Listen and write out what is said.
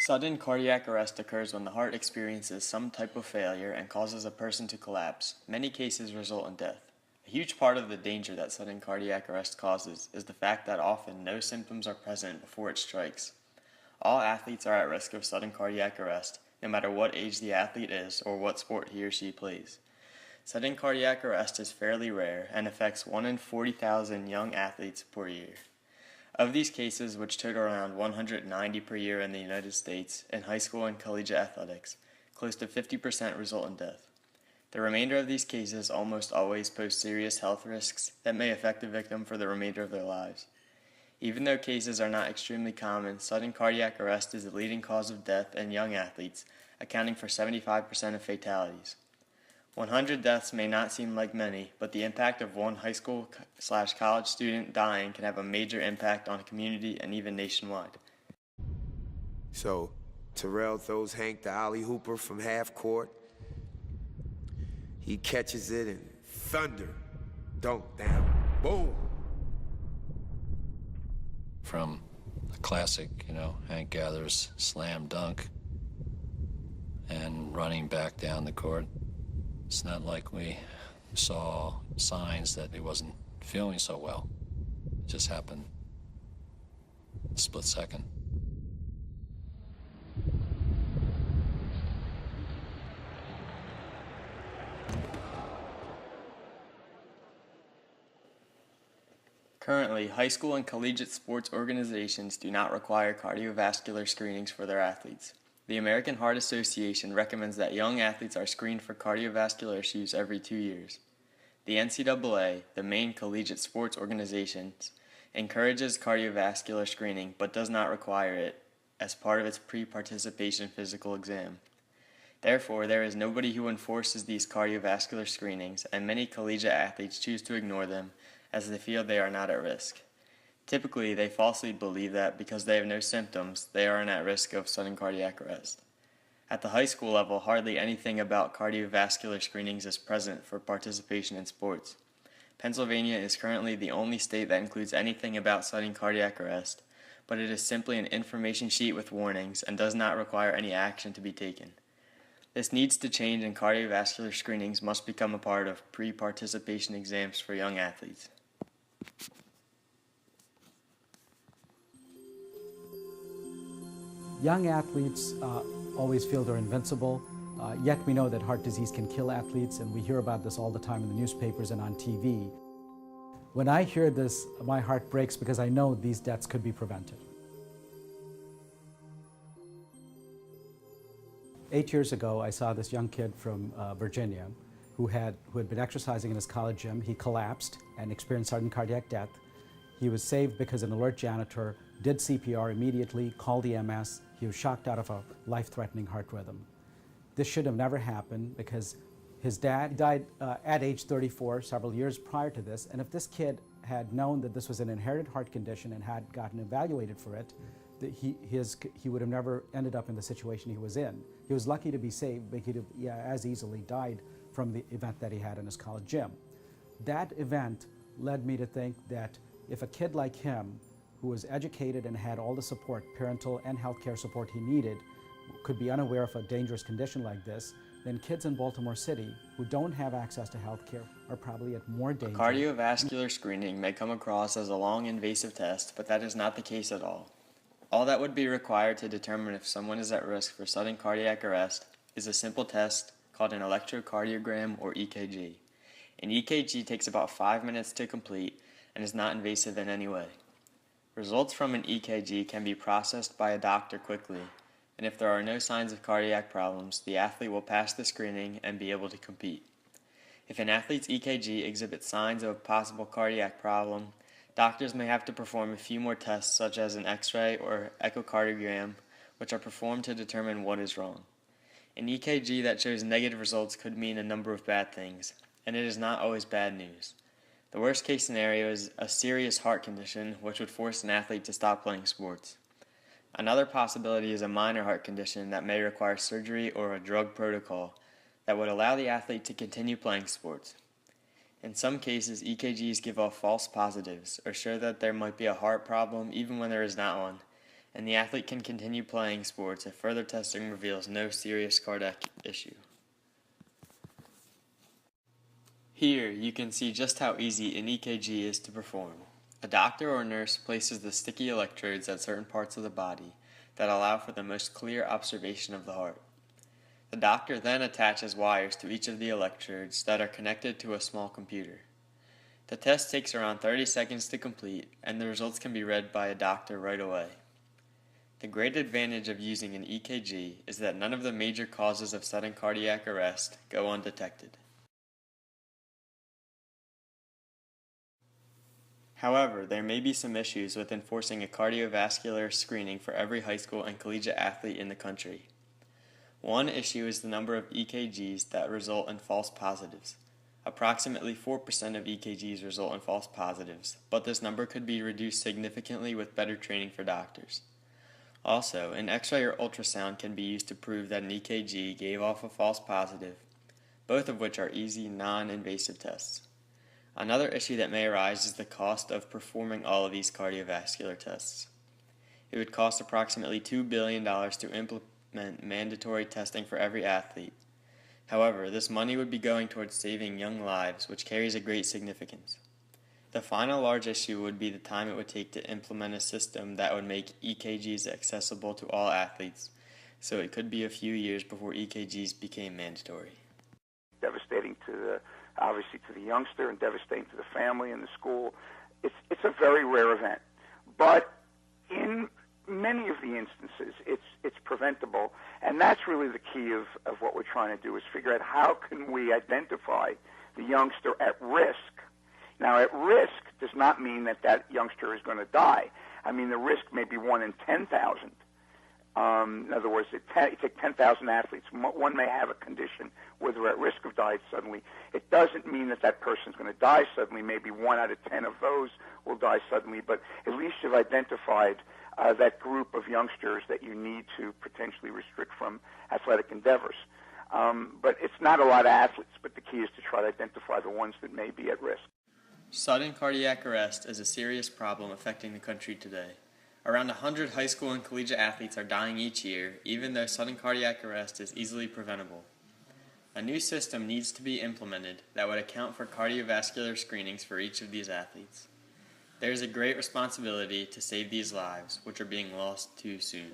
Sudden cardiac arrest occurs when the heart experiences some type of failure and causes a person to collapse. Many cases result in death. A huge part of the danger that sudden cardiac arrest causes is the fact that often no symptoms are present before it strikes. All athletes are at risk of sudden cardiac arrest, no matter what age the athlete is or what sport he or she plays. Sudden cardiac arrest is fairly rare and affects 1 in 40,000 young athletes per year. Of these cases, which total around 190 per year in the United States in high school and collegiate athletics, close to 50% result in death. The remainder of these cases almost always pose serious health risks that may affect the victim for the remainder of their lives. Even though cases are not extremely common, sudden cardiac arrest is the leading cause of death in young athletes, accounting for 75% of fatalities. 100 deaths may not seem like many, but the impact of one high school/college student dying can have a major impact on a community and even nationwide. So, Terrell throws Hank the alley hooper from half court. He catches it and thunder, dunk down, boom. From a classic, Hank Gathers slam dunk and running back down the court. It's not like we saw signs that he wasn't feeling so well. It just happened a split second. Currently, high school and collegiate sports organizations do not require cardiovascular screenings for their athletes. The American Heart Association recommends that young athletes are screened for cardiovascular issues every 2 years. The NCAA, the main collegiate sports organization, encourages cardiovascular screening but does not require it as part of its pre-participation physical exam. Therefore, there is nobody who enforces these cardiovascular screenings, and many collegiate athletes choose to ignore them as they feel they are not at risk. Typically, they falsely believe that because they have no symptoms, they aren't at risk of sudden cardiac arrest. At the high school level, hardly anything about cardiovascular screenings is present for participation in sports. Pennsylvania is currently the only state that includes anything about sudden cardiac arrest, but it is simply an information sheet with warnings and does not require any action to be taken. This needs to change, and cardiovascular screenings must become a part of pre-participation exams for young athletes. Young athletes always feel they're invincible, yet we know that heart disease can kill athletes, and we hear about this all the time in the newspapers and on TV. When I hear this, my heart breaks because I know these deaths could be prevented. 8 years ago, I saw this young kid from Virginia who had been exercising in his college gym. He collapsed and experienced sudden cardiac death. He was saved because an alert janitor did CPR immediately, called EMS. He was shocked out of a life-threatening heart rhythm. This should have never happened because his dad died at age 34, several years prior to this, and if this kid had known that this was an inherited heart condition and had gotten evaluated for it, he would have never ended up in the situation he was in. He was lucky to be saved, but he'd have as easily died from the event that he had in his college gym. That event led me to think that if a kid like him, who was educated and had all the support, parental and healthcare support he needed, could be unaware of a dangerous condition like this, then kids in Baltimore City who don't have access to healthcare are probably at more danger. Cardiovascular screening may come across as a long, invasive test, but that is not the case at all. All that would be required to determine if someone is at risk for sudden cardiac arrest is a simple test called an electrocardiogram or EKG. An EKG takes about 5 minutes to complete and is not invasive in any way. Results from an EKG can be processed by a doctor quickly, and if there are no signs of cardiac problems, the athlete will pass the screening and be able to compete. If an athlete's EKG exhibits signs of a possible cardiac problem, doctors may have to perform a few more tests such as an X-ray or echocardiogram, which are performed to determine what is wrong. An EKG that shows negative results could mean a number of bad things, and it is not always bad news. The worst case scenario is a serious heart condition, which would force an athlete to stop playing sports. Another possibility is a minor heart condition that may require surgery or a drug protocol that would allow the athlete to continue playing sports. In some cases, EKGs give off false positives or show that there might be a heart problem even when there is not one, and the athlete can continue playing sports if further testing reveals no serious cardiac issue. Here, you can see just how easy an EKG is to perform. A doctor or nurse places the sticky electrodes at certain parts of the body that allow for the most clear observation of the heart. The doctor then attaches wires to each of the electrodes that are connected to a small computer. The test takes around 30 seconds to complete, and the results can be read by a doctor right away. The great advantage of using an EKG is that none of the major causes of sudden cardiac arrest go undetected. However, there may be some issues with enforcing a cardiovascular screening for every high school and collegiate athlete in the country. One issue is the number of EKGs that result in false positives. Approximately 4% of EKGs result in false positives, but this number could be reduced significantly with better training for doctors. Also, an X-ray or ultrasound can be used to prove that an EKG gave off a false positive, both of which are easy, non-invasive tests. Another issue that may arise is the cost of performing all of these cardiovascular tests. It would cost approximately $2 billion to implement mandatory testing for every athlete. However, this money would be going towards saving young lives, which carries a great significance. The final large issue would be the time it would take to implement a system that would make EKGs accessible to all athletes, so it could be a few years before EKGs became mandatory. Devastating obviously to the youngster and devastating to the family and the school. It's a very rare event, but in many of the instances it's preventable, and that's really the key of what we're trying to do, is figure out how can we identify the youngster at risk. Now, at risk does not mean that youngster is going to die. I mean, the risk may be 1 in 10,000. In other words, you take 10,000 athletes. One may have a condition where they're at risk of dying suddenly. It doesn't mean that person's going to die suddenly. Maybe 1 out of 10 of those will die suddenly, but at least you've identified that group of youngsters that you need to potentially restrict from athletic endeavors. But it's not a lot of athletes, but the key is to try to identify the ones that may be at risk. Sudden cardiac arrest is a serious problem affecting the country today. Around 100 high school and collegiate athletes are dying each year, even though sudden cardiac arrest is easily preventable. A new system needs to be implemented that would account for cardiovascular screenings for each of these athletes. There is a great responsibility to save these lives, which are being lost too soon.